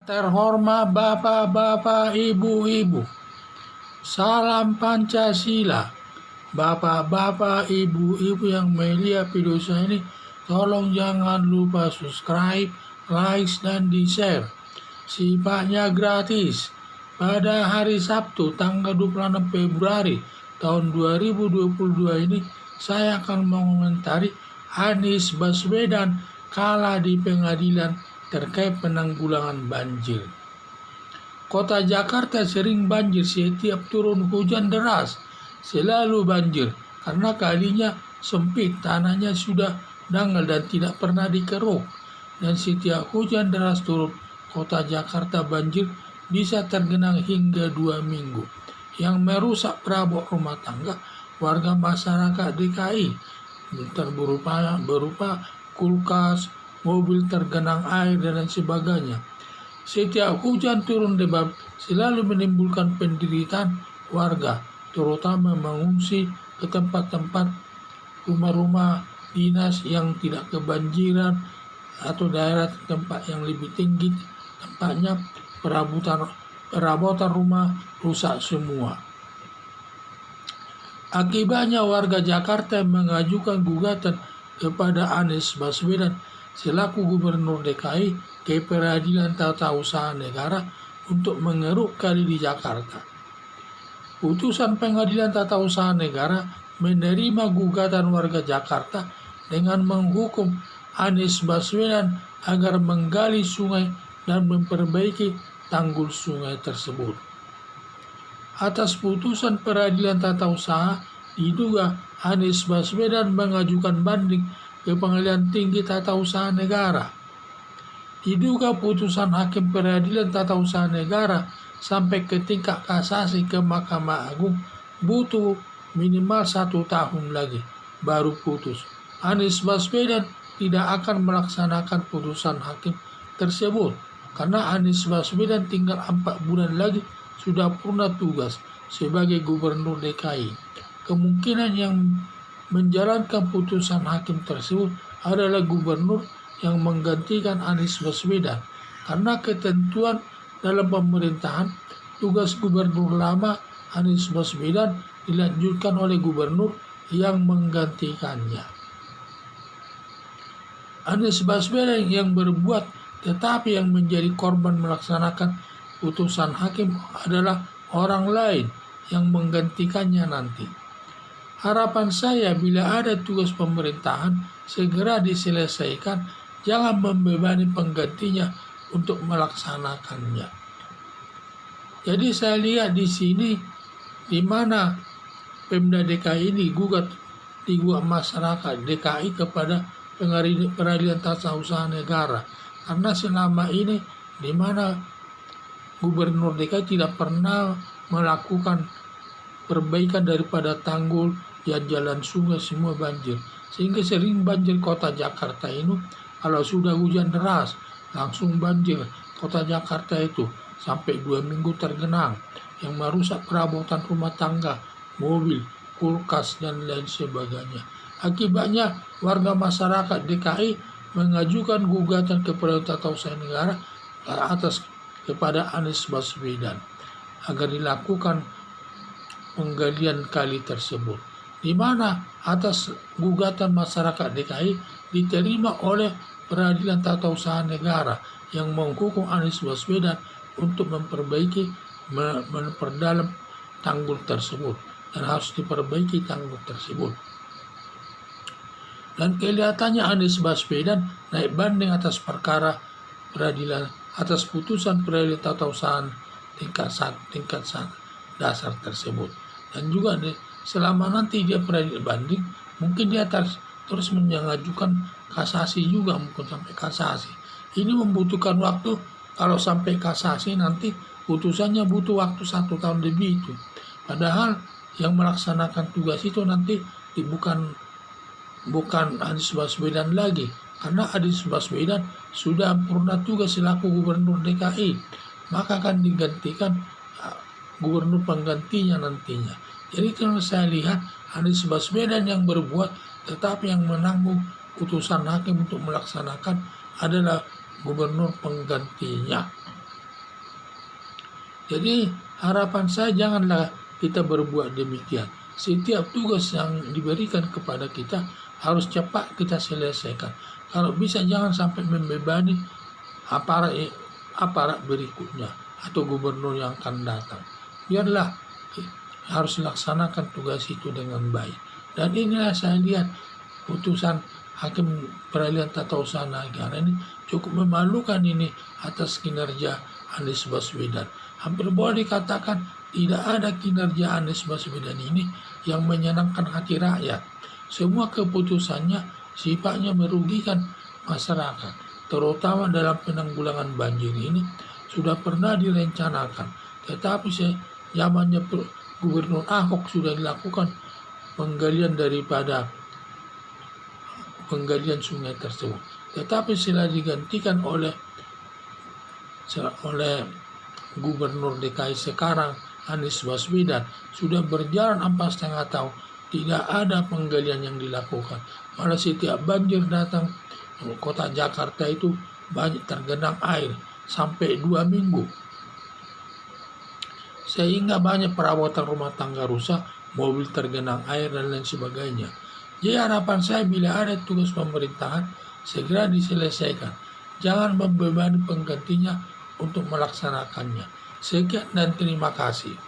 Terhormat Bapak-bapak, Ibu-ibu, salam Pancasila. Bapak-bapak, Ibu-ibu yang melihat video saya ini, tolong jangan lupa subscribe, like, dan di-share. Sifatnya gratis. Pada hari Sabtu tanggal 26 Februari tahun 2022 ini, saya akan mengomentari Anies Baswedan kalah di pengadilan terkait penanggulangan banjir. Kota Jakarta sering banjir setiap turun hujan deras, selalu banjir karena kalinya sempit, tanahnya sudah dangkal dan tidak pernah dikeruk. Dan setiap hujan deras turun, kota Jakarta banjir bisa tergenang hingga 2 minggu, yang merusak perabot rumah tangga warga masyarakat DKI berupa kulkas, mobil tergenang air, dan lain sebagainya. Setiap hujan turun lebat selalu menimbulkan penderitaan warga, terutama mengungsi ke tempat-tempat rumah-rumah dinas yang tidak kebanjiran atau daerah tempat yang lebih tinggi, tempatnya perabotan rumah rusak semua. Akibatnya warga Jakarta mengajukan gugatan kepada Anies Baswedan selaku Gubernur DKI ke Peradilan Tata Usaha Negara untuk mengeruk kali di Jakarta. Putusan Pengadilan Tata Usaha Negara menerima gugatan warga Jakarta dengan menghukum Anies Baswedan agar menggali sungai dan memperbaiki tanggul sungai tersebut. Atas putusan Peradilan Tata Usaha, diduga Anies Baswedan mengajukan banding ke Pengadilan Tinggi Tata Usaha Negara. Diduga putusan Hakim Peradilan Tata Usaha Negara sampai ke tingkat kasasi ke Mahkamah Agung butuh minimal 1 tahun lagi baru putus. Anies Baswedan tidak akan melaksanakan putusan hakim tersebut karena Anies Baswedan tinggal 4 bulan lagi sudah purna tugas sebagai Gubernur DKI. Kemungkinan yang menjalankan putusan hakim tersebut adalah gubernur yang menggantikan Anies Baswedan, karena ketentuan dalam pemerintahan tugas gubernur lama Anies Baswedan dilanjutkan oleh gubernur yang menggantikannya. Anies Baswedan yang berbuat tetapi yang menjadi korban melaksanakan putusan hakim adalah orang lain yang menggantikannya nanti. Harapan saya bila ada tugas pemerintahan segera diselesaikan, jangan membebani penggantinya untuk melaksanakannya. Jadi saya lihat di sini di mana Pemda DKI ini digugat masyarakat DKI kepada Peradilan Tata Usaha Negara karena selama ini di mana Gubernur DKI tidak pernah melakukan perbaikan daripada tanggul dan jalan sungai, semua banjir, sehingga sering banjir kota Jakarta ini. Kalau sudah hujan deras langsung banjir kota Jakarta itu sampai 2 minggu tergenang, yang merusak perabotan rumah tangga, mobil, kulkas, dan lain sebagainya. Akibatnya warga masyarakat DKI mengajukan gugatan ke Peradilan Tata Usaha Negara atas kepada Anies Baswedan agar dilakukan penggalian kali tersebut, di mana atas gugatan masyarakat DKI diterima oleh Peradilan Tata Usaha Negara yang menghukum Anies Baswedan untuk memperdalam tanggul tersebut, dan harus diperbaiki tanggul tersebut. Dan kelihatannya Anies Baswedan naik banding atas perkara peradilan, atas putusan Peradilan Tata Usaha tingkat dasar tersebut. Dan juga selama nanti dia peradilan banding, mungkin dia terus mengajukan kasasi juga, mungkin sampai kasasi. Ini membutuhkan waktu. Kalau sampai kasasi nanti putusannya butuh waktu 1 tahun lebih itu. Padahal yang melaksanakan tugas itu nanti bukan Anies Baswedan lagi, karena Anies Baswedan sudah purna tugas selaku Gubernur DKI, maka akan digantikan gubernur penggantinya nantinya. Jadi kalau saya lihat Anies Baswedan yang berbuat tetapi yang menanggung putusan hakim untuk melaksanakan adalah gubernur penggantinya. Jadi harapan saya janganlah kita berbuat demikian. Setiap tugas yang diberikan kepada kita harus cepat kita selesaikan. Kalau bisa jangan sampai membebani aparat aparat berikutnya atau gubernur yang akan datang. Biarlah harus laksanakan tugas itu dengan baik. Dan inilah saya lihat putusan Hakim Peradilan Tata Usaha Negara ini cukup memalukan ini atas kinerja Anies Baswedan. Hampir boleh dikatakan tidak ada kinerja Anies Baswedan ini yang menyenangkan hati rakyat. Semua keputusannya sifatnya merugikan masyarakat, terutama dalam penanggulangan banjir ini sudah pernah direncanakan. Tetapi zamannya Gubernur Ahok sudah dilakukan penggalian sungai tersebut. Tetapi setelah digantikan oleh Gubernur DKI sekarang Anies Baswedan, sudah berjalan 4,5 tahun, tidak ada penggalian yang dilakukan. Malah setiap banjir datang, kota Jakarta itu banyak tergenang air sampai 2 minggu. Sehingga banyak perabotan rumah tangga rusak, mobil tergenang air dan lain sebagainya. Jadi harapan saya bila ada tugas pemerintahan segera diselesaikan. Jangan membebani penggantinya untuk melaksanakannya. Sekian dan terima kasih.